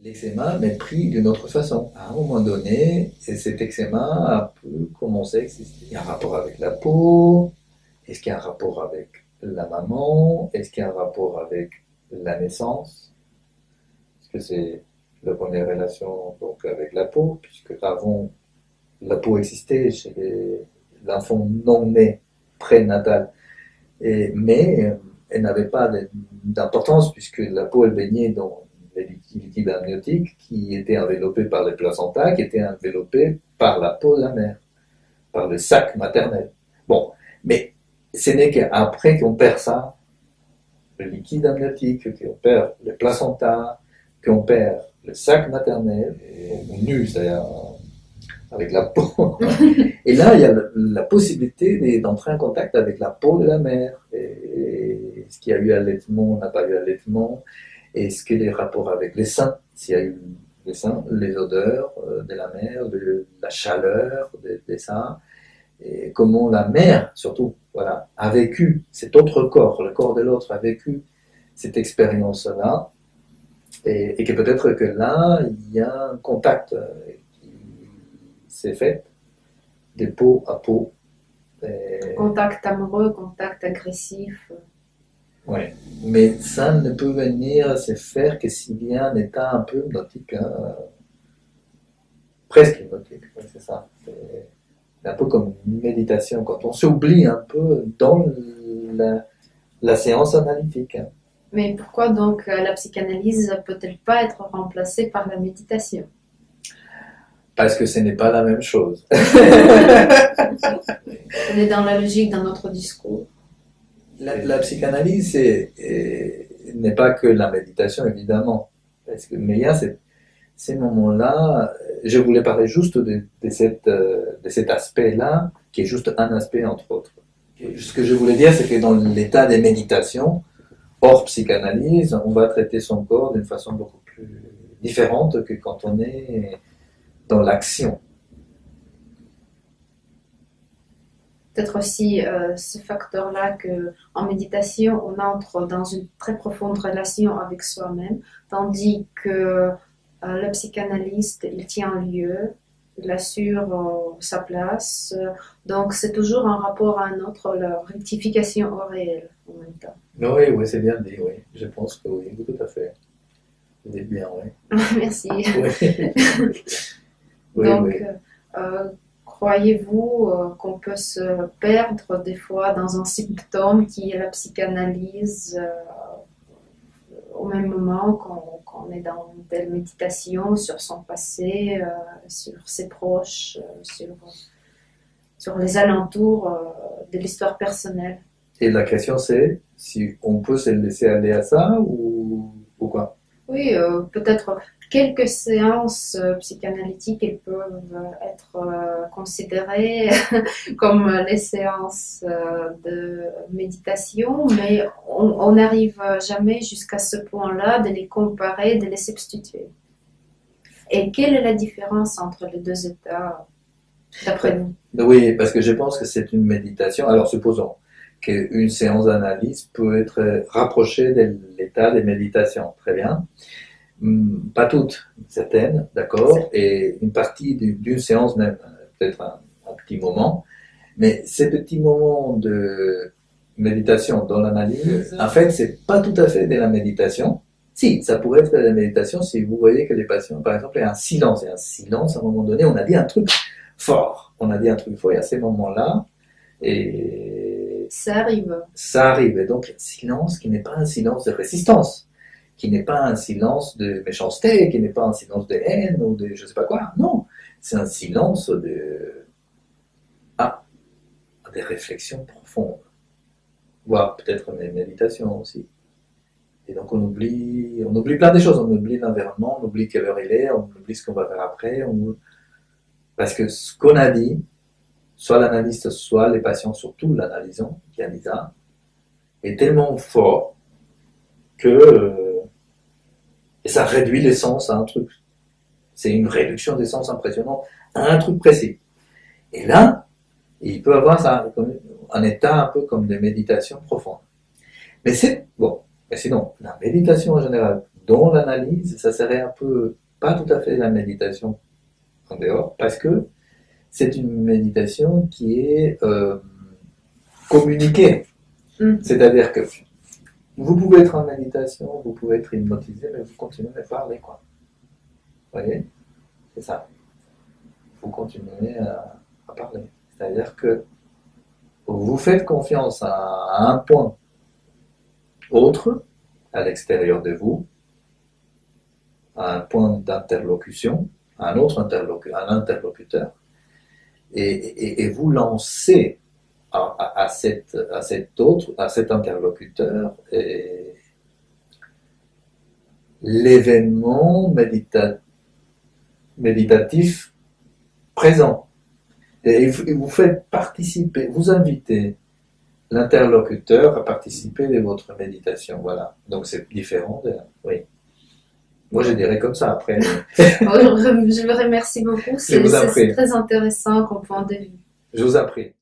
L'eczéma, mais pris d'une autre façon. À un moment donné, cet eczéma a pu commencer à exister. Il y a un rapport avec la peau. Est-ce qu'il y a un rapport avec la maman? Est-ce qu'il y a un rapport avec la naissance? Est-ce que c'est la première relation donc, avec la peau, puisque avant, la peau existait chez l'enfant non né, prénatal. Mais elle n'avait pas d'importance, puisque la peau, elle baignait dans les liquides amniotiques qui étaient enveloppés par les placentas, qui étaient enveloppés par la peau de la mère, par le sac maternel. Bon, mais ce n'est qu'après qu'on perd ça, le liquide amniotique, qu'on perd le placenta, qu'on perd le sac maternel, ou nu, c'est-à-dire avec la peau. Et là, il y a la possibilité d'entrer en contact avec la peau de la mère. Et est-ce qu'il y a eu allaitement, n'a pas eu allaitement? Est-ce que les rapports avec les seins, s'il y a eu les seins, les odeurs de la mère, la chaleur des seins, et comment la mère, surtout, voilà, a vécu cet autre corps, le corps de l'autre a vécu cette expérience-là, et que peut-être que là, il y a un contact qui s'est fait de peau à peau. Contact amoureux, contact agressif. Oui, mais ça ne peut venir se faire que s'il y a un état un peu hypnotique, hein, presque hypnotique, ouais, c'est ça. C'est un peu comme une méditation, quand on s'oublie un peu dans la séance analytique. Hein. Mais pourquoi donc la psychanalyse peut-elle pas être remplacée par la méditation? Parce que ce n'est pas la même chose. On est dans la logique d'un autre discours. La psychanalyse n'est pas que la méditation, évidemment. Mais il y a ces moments-là, je voulais parler juste de cet aspect-là, qui est juste un aspect entre autres. Ce que je voulais dire, c'est que dans l'état des méditations, hors psychanalyse, on va traiter son corps d'une façon beaucoup plus différente que quand on est dans l'action. Peut-être aussi ce facteur-là qu'en méditation, on entre dans une très profonde relation avec soi-même, tandis que le psychanalyste, il tient un lieu, il assure sa place, donc c'est toujours un rapport à un autre, la rectification au réel en même temps. Oui, oui, c'est bien dit, oui. Je pense que oui, tout à fait. Vous dites bien, oui. Merci. Oui. Oui, donc, oui. Croyez-vous qu'on peut se perdre des fois dans un symptôme qui est la psychanalyse au même moment qu'on est dans une telle méditation sur son passé, sur ses proches, sur les alentours de l'histoire personnelle? Et la question c'est si on peut se laisser aller à ça ou quoi? Oui, peut-être quelques séances psychanalytiques, elles peuvent être considérées comme les séances de méditation, mais on n'arrive jamais jusqu'à ce point-là de les comparer, de les substituer. Et quelle est la différence entre les deux états, d'après vous? Oui, parce que je pense que c'est une méditation. Alors supposons qu'une séance d'analyse peut être rapprochée de l'état des méditations. Très bien. Pas toutes, certaines, d'accord, et une partie d'une séance même, peut-être un petit moment, mais ces petits moments de méditation dans l'analyse, en fait, c'est pas tout à fait de la méditation. Si, ça pourrait être de la méditation si vous voyez que les patients, par exemple, il y a un silence, à un moment donné, on a dit un truc fort, et à ces moments-là, et ça arrive. Ça arrive, et donc un silence qui n'est pas un silence de résistance, qui n'est pas un silence de méchanceté, qui n'est pas un silence de haine ou de je sais pas quoi. Non, c'est un silence des réflexions profondes, voire peut-être des méditations aussi. Et donc on oublie plein de choses. On oublie l'environnement, on oublie quelle heure il est, on oublie ce qu'on va faire après. Parce que ce qu'on a dit, soit l'analyste, soit les patients, surtout l'analysant, qui a dit ça, est tellement fort que et ça réduit l'essence à un truc. C'est une réduction d'essence impressionnante à un truc précis. Et là, il peut avoir ça, un état un peu comme de méditation profonde. Mais c'est bon. Mais sinon, la méditation en général, dont l'analyse, ça serait un peu, pas tout à fait la méditation en dehors, parce que c'est une méditation qui est communiquée. C'est-à-dire que vous pouvez être en méditation, vous pouvez être hypnotisé, mais vous continuez à parler, quoi. Vous voyez? C'est ça. Vous continuez à parler. C'est-à-dire que vous faites confiance à un point autre, à l'extérieur de vous, à un point d'interlocution, à un autre interlocuteur, et vous lancez à cet interlocuteur l'événement méditatif présent. Et vous faites participer, vous invitez l'interlocuteur à participer de votre méditation. Voilà. Donc c'est différent de... Oui. Moi je dirais comme ça après. Je vous remercie beaucoup, Je vous en prie. c'est très intéressant comme point de vue. Je vous en prie.